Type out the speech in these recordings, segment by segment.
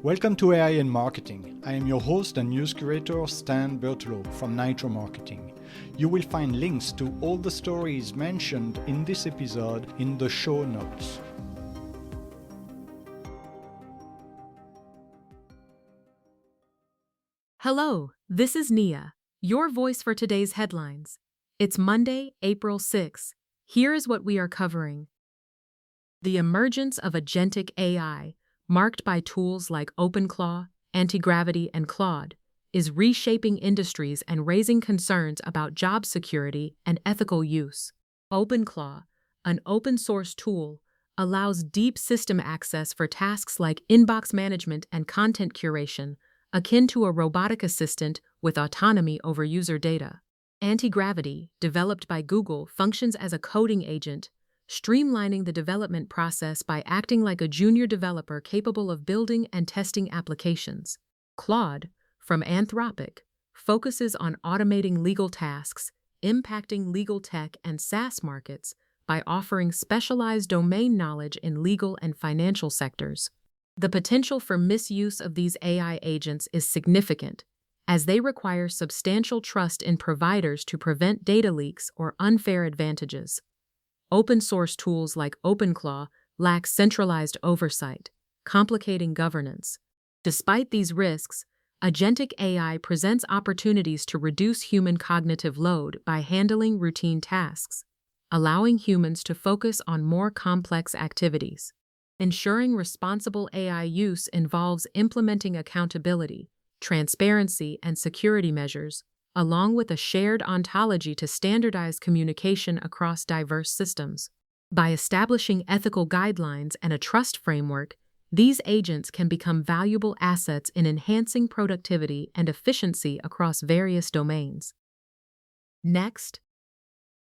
Welcome to AI in Marketing. I am your host and news curator Stan Bertolo from Nitro Marketing. You will find links to all the stories mentioned in this episode in the show notes. Hello, this is Nia, your voice for today's headlines. It's Monday, April 6. Here is what we are covering. The emergence of agentic AI, marked by tools like OpenClaw, Antigravity, and Claude, is reshaping industries and raising concerns about job security and ethical use. OpenClaw, an open-source tool, allows deep system access for tasks like inbox management and content curation, akin to a robotic assistant with autonomy over user data. Antigravity, developed by Google, functions as a coding agent, streamlining the development process by acting like a junior developer capable of building and testing applications. Claude, from Anthropic, focuses on automating legal tasks, impacting legal tech and SaaS markets by offering specialized domain knowledge in legal and financial sectors. The potential for misuse of these AI agents is significant, as they require substantial trust in providers to prevent data leaks or unfair advantages. Open-source tools like OpenClaw lack centralized oversight, complicating governance. Despite these risks, agentic AI presents opportunities to reduce human cognitive load by handling routine tasks, allowing humans to focus on more complex activities. Ensuring responsible AI use involves implementing accountability, transparency, and security measures, along with a shared ontology to standardize communication across diverse systems. By establishing ethical guidelines and a trust framework, these agents can become valuable assets in enhancing productivity and efficiency across various domains. Next,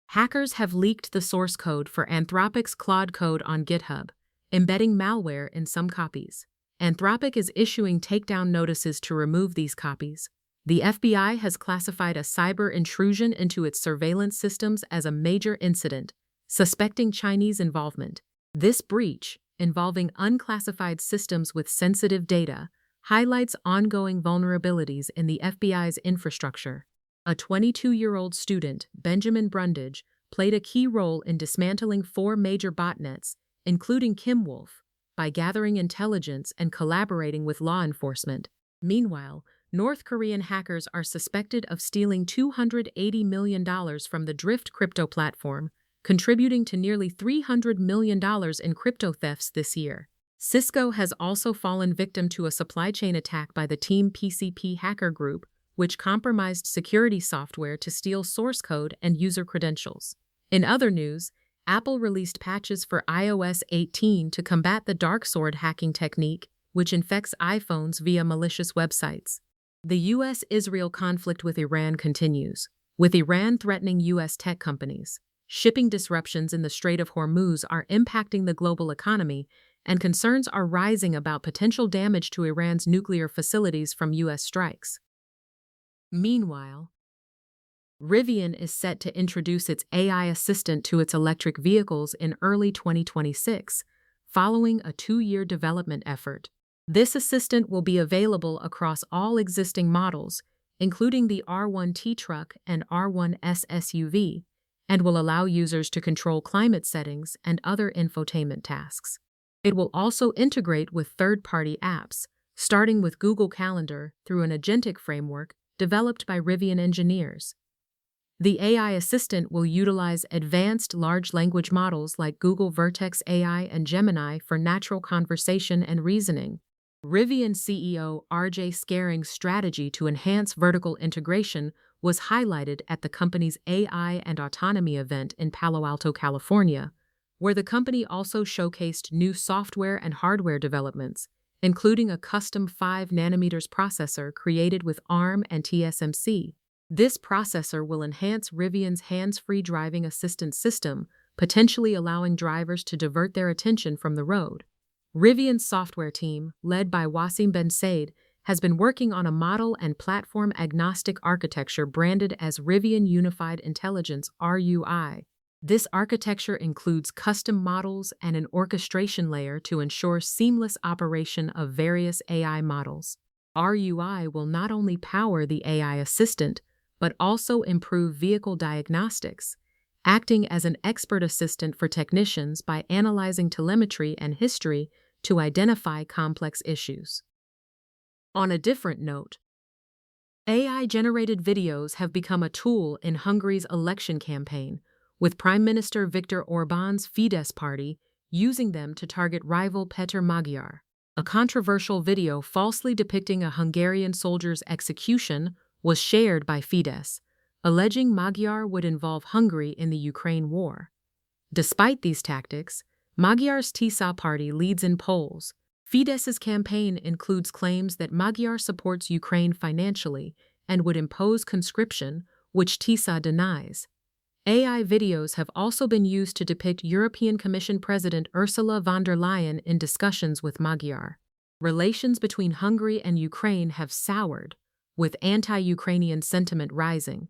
hackers have leaked the source code for Anthropic's Claude code on GitHub, embedding malware in some copies. Anthropic is issuing takedown notices to remove these copies. The FBI has classified a cyber intrusion into its surveillance systems as a major incident, suspecting Chinese involvement. This breach, involving unclassified systems with sensitive data, highlights ongoing vulnerabilities in the FBI's infrastructure. A 22-year-old student, Benjamin Brundage, played a key role in dismantling 4 major botnets, including Kim Wolf, by gathering intelligence and collaborating with law enforcement. Meanwhile, North Korean hackers are suspected of stealing $280 million from the Drift crypto platform, contributing to nearly $300 million in crypto thefts this year. Cisco has also fallen victim to a supply chain attack by the Team PCP hacker group, which compromised security software to steal source code and user credentials. In other news, Apple released patches for iOS 18 to combat the dark sword hacking technique, which infects iPhones via malicious websites. The U.S.-Israel conflict with Iran continues, with Iran threatening U.S. tech companies. Shipping disruptions in the Strait of Hormuz are impacting the global economy, and concerns are rising about potential damage to Iran's nuclear facilities from U.S. strikes. Meanwhile, Rivian is set to introduce its AI assistant to its electric vehicles in early 2026, following a 2-year development effort. This assistant will be available across all existing models, including the R1T truck and R1S SUV, and will allow users to control climate settings and other infotainment tasks. It will also integrate with third-party apps, starting with Google Calendar through an agentic framework developed by Rivian engineers. The AI assistant will utilize advanced large language models like Google Vertex AI and Gemini for natural conversation and reasoning. Rivian CEO RJ Scaring's strategy to enhance vertical integration was highlighted at the company's AI and Autonomy event in Palo Alto, California, where the company also showcased new software and hardware developments, including a custom 5nm processor created with ARM and TSMC. This processor will enhance Rivian's hands-free driving assistance system, potentially allowing drivers to divert their attention from the road. Rivian's software team, led by Wasim Ben Said, has been working on a model and platform-agnostic architecture branded as Rivian Unified Intelligence (RUI). This architecture includes custom models and an orchestration layer to ensure seamless operation of various AI models. RUI will not only power the AI assistant, but also improve vehicle diagnostics, acting as an expert assistant for technicians by analyzing telemetry and history to identify complex issues. On a different note, AI-generated videos have become a tool in Hungary's election campaign, with Prime Minister Viktor Orbán's Fidesz party using them to target rival Péter Magyar. A controversial video falsely depicting a Hungarian soldier's execution was shared by Fidesz, alleging Magyar would involve Hungary in the Ukraine war. Despite these tactics, Magyar's TISA party leads in polls. Fidesz's campaign includes claims that Magyar supports Ukraine financially and would impose conscription, which TISA denies. AI videos have also been used to depict European Commission President Ursula von der Leyen in discussions with Magyar. Relations between Hungary and Ukraine have soured, with anti-Ukrainian sentiment rising.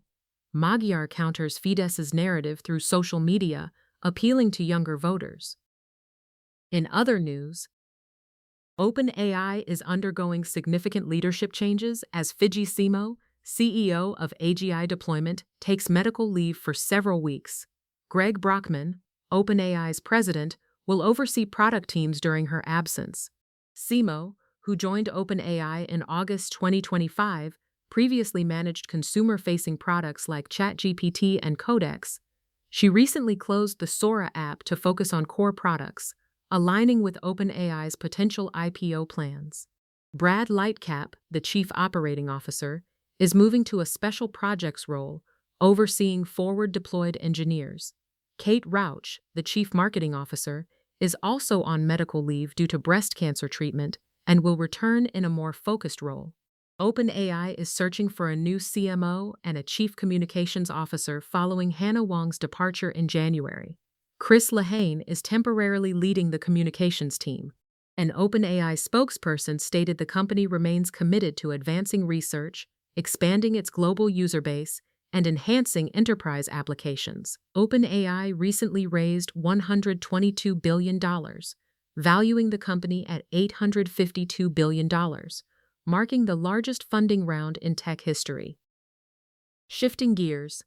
Magyar counters Fidesz's narrative through social media, appealing to younger voters. In other news, OpenAI is undergoing significant leadership changes as Fiji Simo, CEO of AGI Deployment, takes medical leave for several weeks. Greg Brockman, OpenAI's president, will oversee product teams during her absence. Simo, who joined OpenAI in August 2025, previously managed consumer-facing products like ChatGPT and Codex. She recently closed the Sora app to focus on core products, aligning with OpenAI's potential IPO plans. Brad Lightcap, the Chief Operating Officer, is moving to a special projects role, overseeing forward-deployed engineers. Kate Rauch, the Chief Marketing Officer, is also on medical leave due to breast cancer treatment and will return in a more focused role. OpenAI is searching for a new CMO and a Chief Communications Officer following Hannah Wong's departure in January. Chris Lehane is temporarily leading the communications team. An OpenAI spokesperson stated the company remains committed to advancing research, expanding its global user base, and enhancing enterprise applications. OpenAI recently raised $122 billion, valuing the company at $852 billion, marking the largest funding round in tech history. Shifting gears,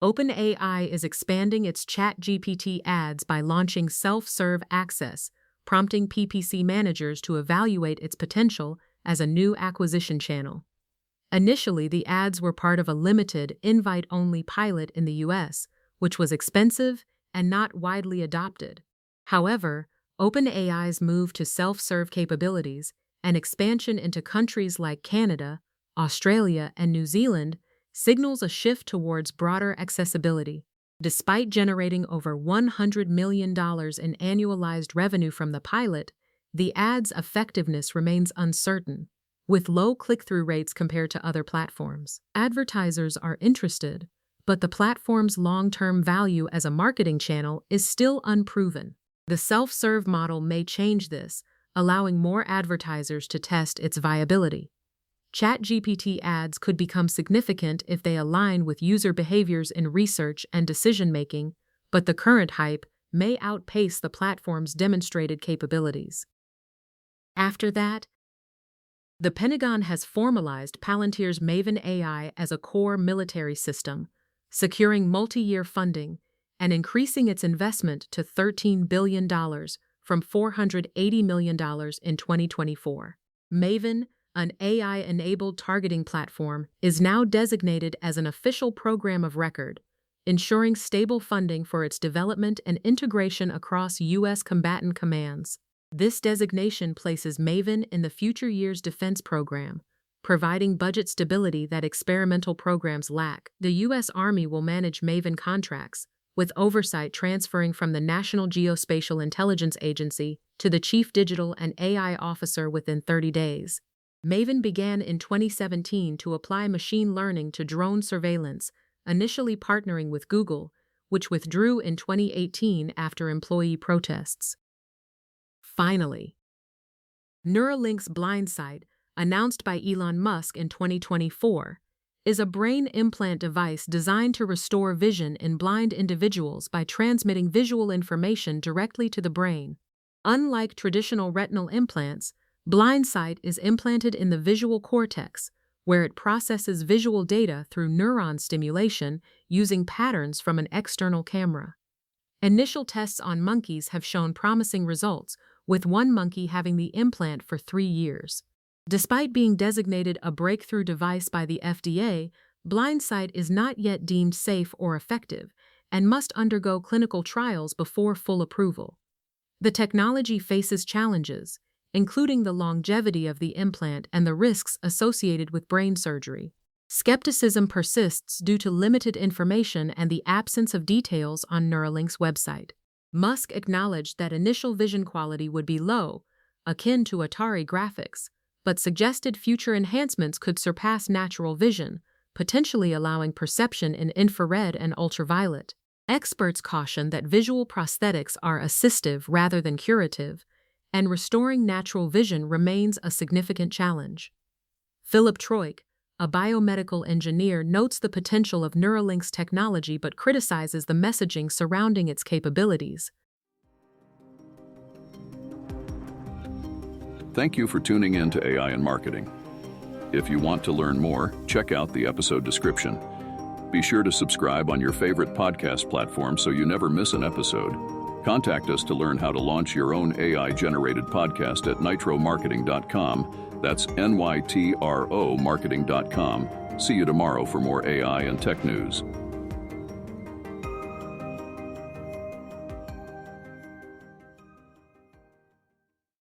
OpenAI is expanding its ChatGPT Ads by launching self-serve access, prompting PPC managers to evaluate its potential as a new acquisition channel. Initially, the ads were part of a limited, invite-only pilot in the US, which was expensive and not widely adopted. However, OpenAI's move to self-serve capabilities and expansion into countries like Canada, Australia, and New Zealand signals a shift towards broader accessibility. Despite generating over $100 million in annualized revenue from the pilot, the ads' effectiveness remains uncertain, with low click-through rates compared to other platforms. Advertisers are interested, but the platform's long-term value as a marketing channel is still unproven. The self-serve model may change this, allowing more advertisers to test its viability. ChatGPT ads could become significant if they align with user behaviors in research and decision-making, but the current hype may outpace the platform's demonstrated capabilities. After that, the Pentagon has formalized Palantir's Maven AI as a core military system, securing multi-year funding and increasing its investment to $13 billion from $480 million in 2024. Maven, an AI-enabled targeting platform, is now designated as an official program of record, ensuring stable funding for its development and integration across U.S. combatant commands. This designation places Maven in the Future Years Defense Program, providing budget stability that experimental programs lack. The U.S. Army will manage Maven contracts, with oversight transferring from the National Geospatial Intelligence Agency to the Chief Digital and AI Officer within 30 days. Maven began in 2017 to apply machine learning to drone surveillance, initially partnering with Google, which withdrew in 2018 after employee protests. Finally, Neuralink's blind site, announced by Elon Musk in 2024, is a brain implant device designed to restore vision in blind individuals by transmitting visual information directly to the brain. Unlike traditional retinal implants, BlindSight is implanted in the visual cortex, where it processes visual data through neuron stimulation using patterns from an external camera. Initial tests on monkeys have shown promising results, with one monkey having the implant for 3 years. Despite being designated a breakthrough device by the FDA, BlindSight is not yet deemed safe or effective and must undergo clinical trials before full approval. The technology faces challenges, including the longevity of the implant and the risks associated with brain surgery. Skepticism persists due to limited information and the absence of details on Neuralink's website. Musk acknowledged that initial vision quality would be low, akin to Atari graphics, but suggested future enhancements could surpass natural vision, potentially allowing perception in infrared and ultraviolet. Experts caution that visual prosthetics are assistive rather than curative, and restoring natural vision remains a significant challenge. Philip Troik, a biomedical engineer, notes the potential of Neuralink's technology but criticizes the messaging surrounding its capabilities. Thank you for tuning in to AI and Marketing. If you want to learn more, check out the episode description. Be sure to subscribe on your favorite podcast platform so you never miss an episode. Contact us to learn how to launch your own AI-generated podcast at nitromarketing.com. That's NYTRO marketing.com. See you tomorrow for more AI and tech news.